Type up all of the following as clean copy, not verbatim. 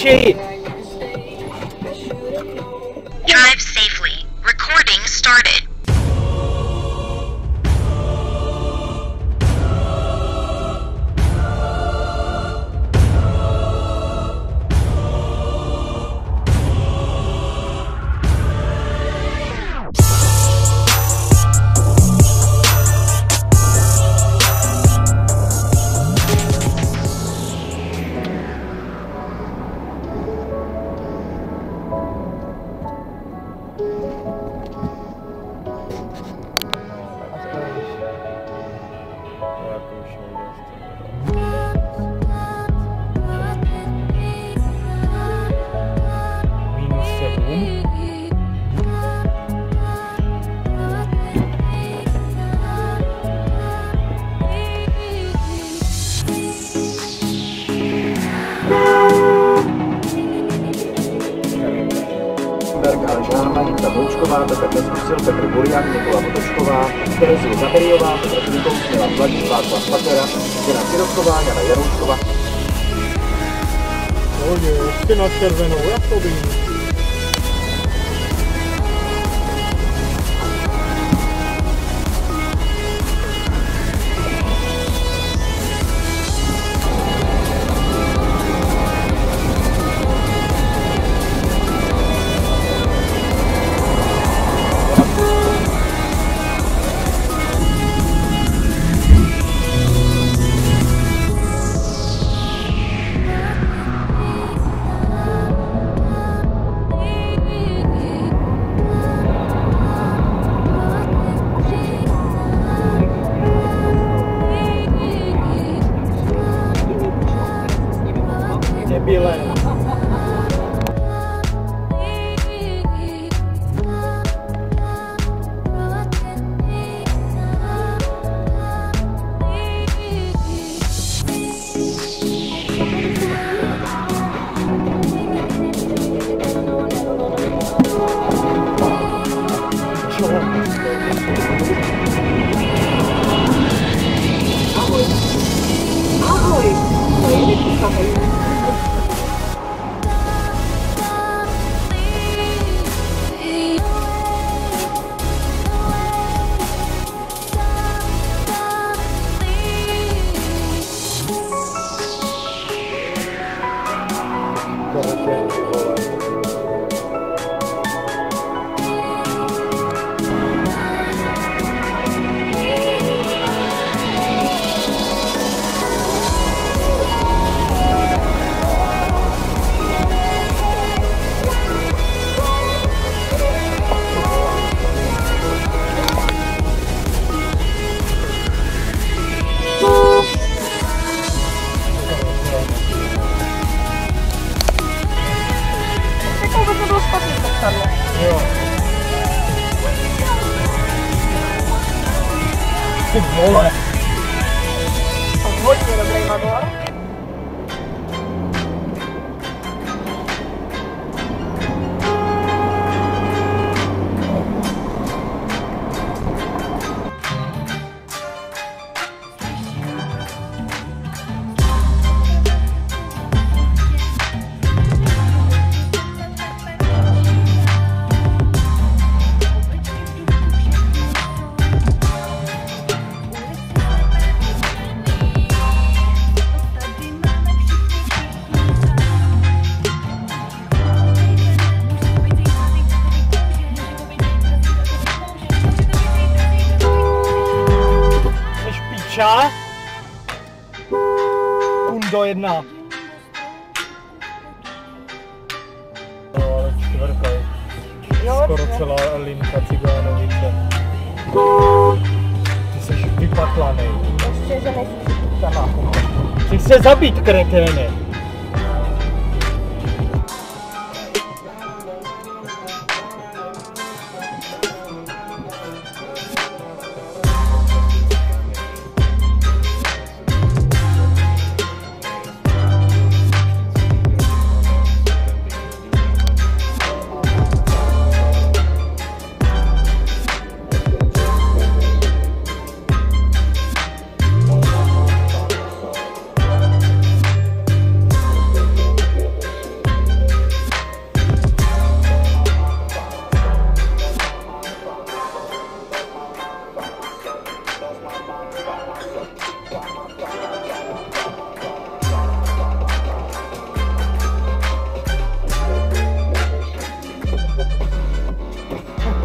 oči! Drive safely. Recording started. Petr Neskusil, Petr Burian, Nikola Potočková, Terezie Zaberiová, Petr Klikous, Milan Vladík, Václav Patera, Jana Sirovková, Jana Jaroušková. Bože, ještě na červenou, jak to by? Ty vole! Hodně dobrý motor. Kundo 1. No, čtvrka. Skoro celá linka Cigánovice. Ty jsi vypatlanej. Ještě, že nejsi sama. Chci se zabít, kreténe.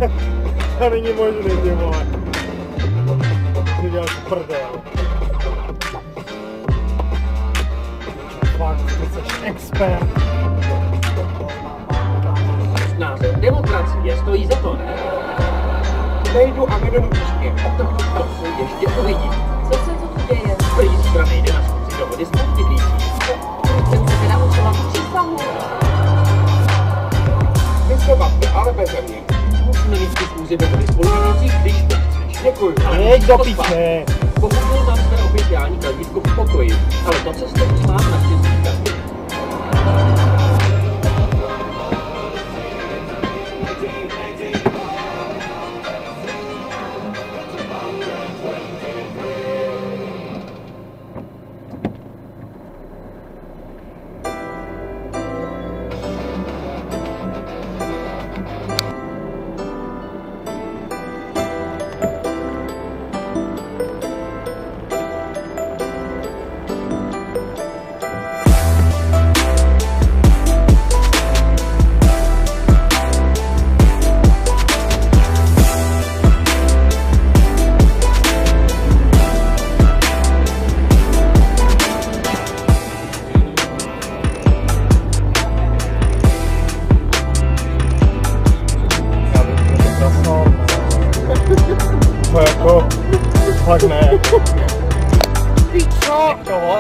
To není možný, ty vole. Ty děláš prdel. Fakt, ty jsi expert. Název demokracie stojí za to, ne? Vejdu a nedonutí. To jsou ještě lidi. Co se tu děje? Prý strany jde na schůzi dohody s podbydlící. Jsem se teda učila tu přísahu. Vy se bavte, ale bez mě. Musíme mít tu schůzi dohody s podbydlící, když to chceš. Děkuju. Jeď do piče. Pokud mám své oficiální kladívko v pokoji, ale to, co jste mám na český. To jako, fakt ne. Ty co? Toho?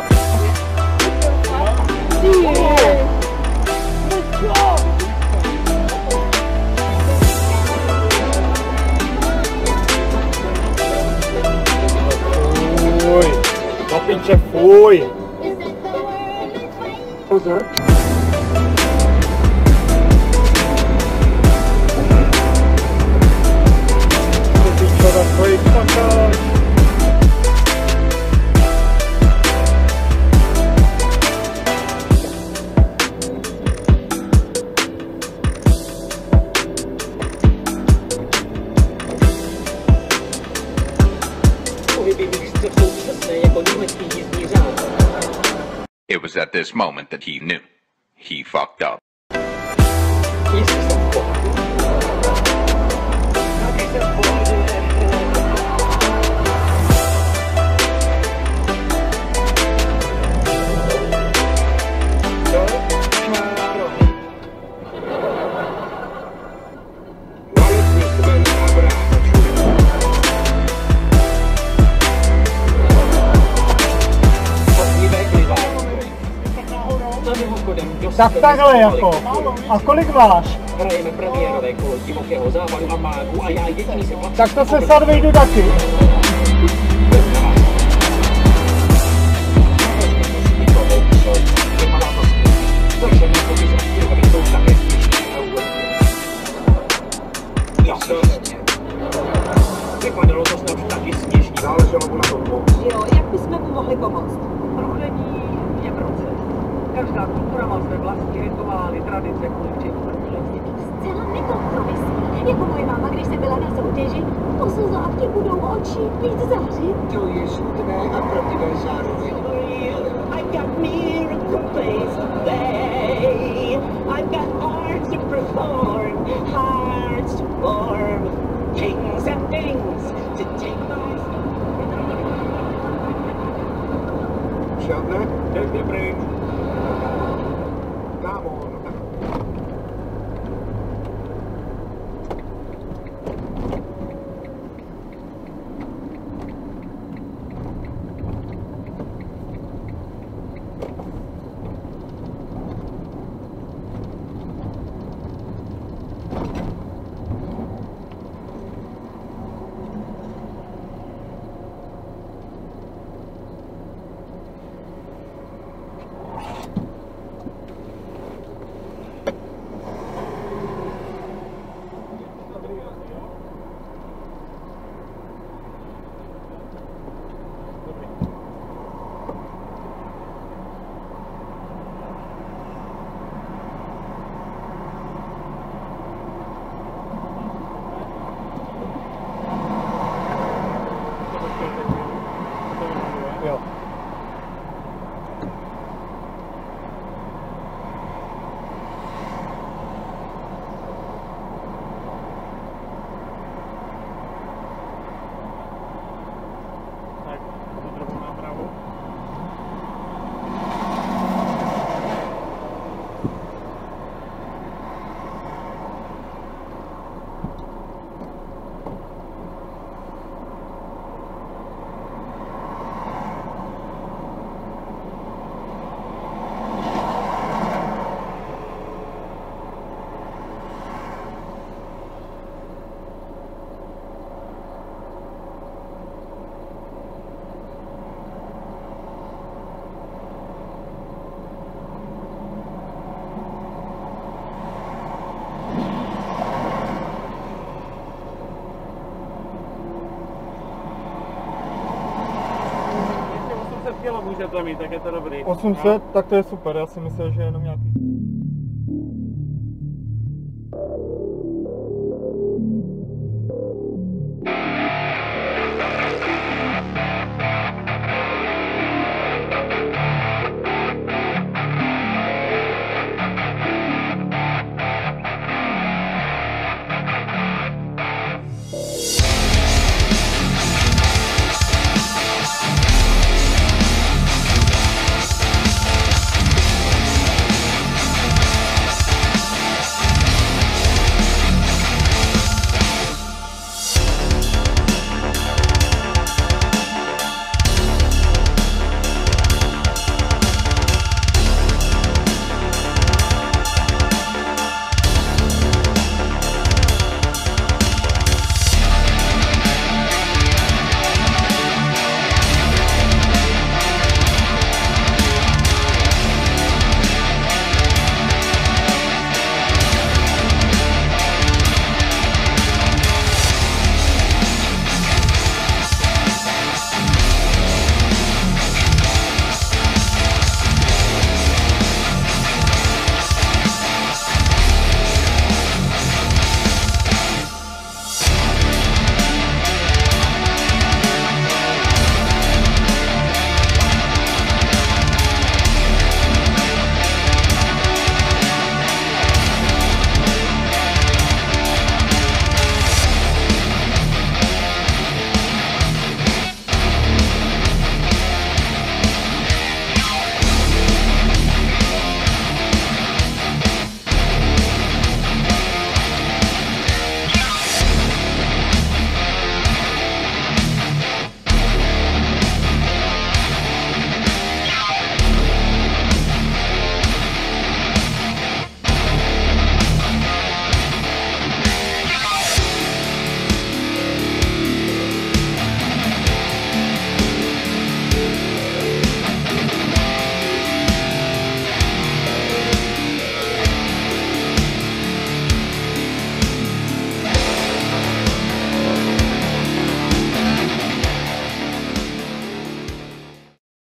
Fuj, do piče, fuj. Pozor. Za svojich pakáč. Pohyby místce jsou přesné jako německý jízdní řád. It was at this moment that he knew. He fucked up. Jistě jsem v pohybu. Taky jsem v pohybu. Tak takhle jako. A kolik máš? Hrajeme premiérové kolo divokého západu a mágu a já jediný se platí. Tak to se snad vejdu taky. Vypadalo to snad taky sněžní. Záleželo mu na tom pomoct. Jo, jak bychom mu mohli pomoct? Prohledí je proces. Každá kultura má své vlastní rituály, tradice, kultury. Zcela nekompromisní, jako moje máma, když se byla na soutěži. Po slzách ti budou oči víc zářit. To je smutné a pravdivé zároveň. I've got miracle place to play. I've got arts to perform, hearts to form, kings and things to take my Žádné? Jdeš pryč. Kámo, no tak. kilo můžete mít, tak je to dobrý. 800, tak to je super, já si myslel, že jenom nějaký...